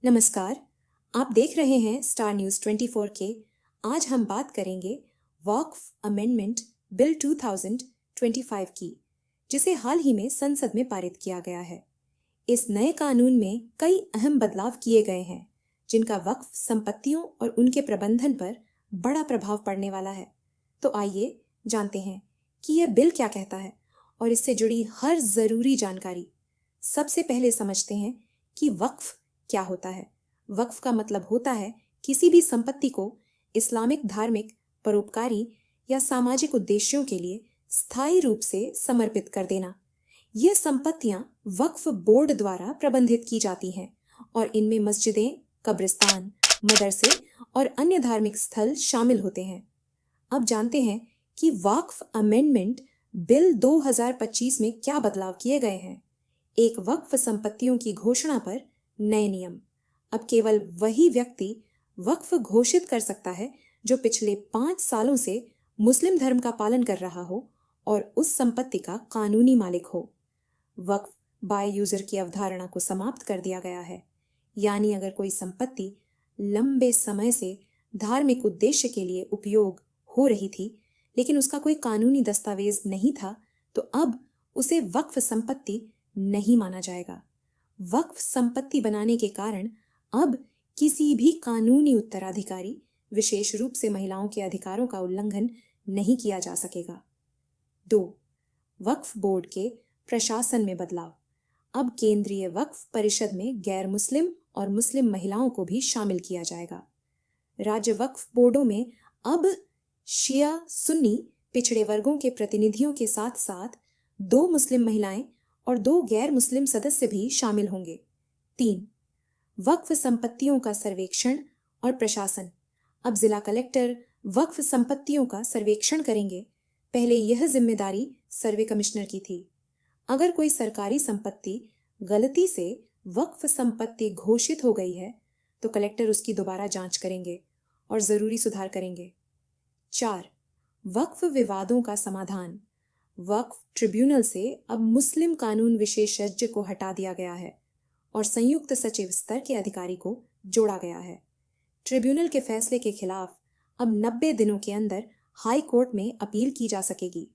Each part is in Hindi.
नमस्कार। आप देख रहे हैं स्टार न्यूज़ 24 के। आज हम बात करेंगे वक्फ अमेंडमेंट बिल 2025 की, जिसे हाल ही में संसद में पारित किया गया है। इस नए कानून में कई अहम बदलाव किए गए हैं, जिनका वक्फ संपत्तियों और उनके प्रबंधन पर बड़ा प्रभाव पड़ने वाला है। तो आइए जानते हैं कि यह बिल क्या कहता है और इससे जुड़ी हर जरूरी जानकारी। सबसे पहले समझते हैं कि वक्फ क्या होता है। वक्फ का मतलब होता है किसी भी संपत्ति को इस्लामिक, धार्मिक, परोपकारी या सामाजिक उद्देश्यों के लिए स्थायी रूप से समर्पित कर देना। ये संपत्तियां वक्फ बोर्ड द्वारा प्रबंधित की जाती हैं और इनमें मस्जिदें, कब्रिस्तान, मदरसे और अन्य धार्मिक स्थल शामिल होते हैं। अब जानते हैं कि वक्फ अमेंडमेंट बिल 2025 में क्या बदलाव किए गए हैं। एक वक्फ संपत्तियों की घोषणा पर नए नियम। अब केवल वही व्यक्ति वक्फ घोषित कर सकता है जो पिछले 5 सालों से मुस्लिम धर्म का पालन कर रहा हो और उस संपत्ति का कानूनी मालिक हो। वक्फ बाय यूजर की अवधारणा को समाप्त कर दिया गया है, यानी अगर कोई संपत्ति लंबे समय से धार्मिक उद्देश्य के लिए उपयोग हो रही थी, लेकिन उसका कोई कानूनी दस्तावेज नहीं था, तो अब उसे वक्फ संपत्ति नहीं माना जाएगा। वक्फ संपत्ति बनाने के कारण अब किसी भी कानूनी उत्तराधिकारी, विशेष रूप से महिलाओं के अधिकारों का उल्लंघन नहीं किया जा सकेगा। 2. वक्फ बोर्ड के प्रशासन में बदलाव। अब केंद्रीय वक्फ परिषद में गैर मुस्लिम और मुस्लिम महिलाओं को भी शामिल किया जाएगा। राज्य वक्फ बोर्डों में अब शिया, सुन्नी पिछड़े वर्गों के प्रतिनिधियों के साथ साथ 2 मुस्लिम महिलाएं और 2 गैर मुस्लिम सदस्य भी शामिल होंगे। 3. वक्फ संपत्तियों का सर्वेक्षण और प्रशासन। अब जिला कलेक्टर वक्फ संपत्तियों का सर्वेक्षण करेंगे। पहले यह जिम्मेदारी सर्वे कमिश्नर की थी। अगर कोई सरकारी संपत्ति गलती से वक्फ संपत्ति घोषित हो गई है, तो कलेक्टर उसकी दोबारा जांच करेंगे और जरूरी सुधार करेंगे। 4. वक्फ विवादों का समाधान। वक्फ ट्रिब्यूनल से अब मुस्लिम कानून विशेषज्ञ को हटा दिया गया है और संयुक्त सचिव स्तर के अधिकारी को जोड़ा गया है। ट्रिब्यूनल के फैसले के खिलाफ अब 90 दिनों के अंदर हाई कोर्ट में अपील की जा सकेगी।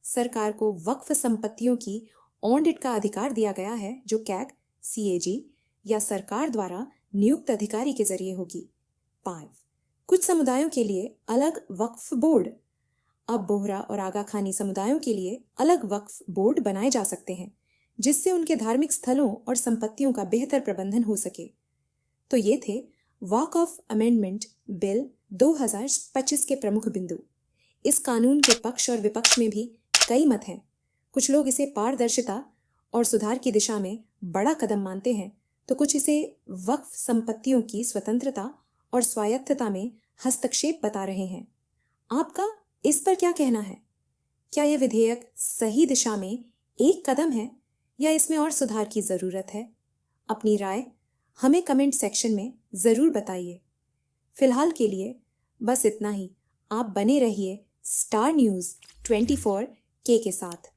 सरकार को वक्फ संपत्तियों की ऑडिट का अधिकार दिया गया है, जो कैग, सीएजी या सरकार द्वारा नियुक्त अधिकारी के जरिए होगी। 5. कुछ समुदायों के लिए अलग वक्फ बोर्ड। अब बोहरा और आगा खानी समुदायों के लिए अलग वक्फ बोर्ड बनाए जा सकते हैं, जिससे उनके धार्मिक स्थलों और संपत्तियों का बेहतर प्रबंधन हो सके। तो ये थे वक्फ अमेंडमेंट बिल 2025 के प्रमुख बिंदु। इस कानून के पक्ष और विपक्ष में भी कई मत हैं। कुछ लोग इसे पारदर्शिता और सुधार की दिशा में बड़ा कदम मानते हैं, तो कुछ इसे वक्फ संपत्तियों की स्वतंत्रता और स्वायत्तता में हस्तक्षेप बता रहे हैं। आपका इस पर क्या कहना है? क्या यह विधेयक सही दिशा में एक कदम है या इसमें और सुधार की जरूरत है? अपनी राय हमें कमेंट सेक्शन में जरूर बताइए। फिलहाल के लिए बस इतना ही। आप बने रहिए स्टार न्यूज़ 24 के साथ।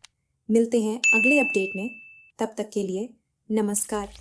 मिलते हैं अगले अपडेट में। तब तक के लिए नमस्कार।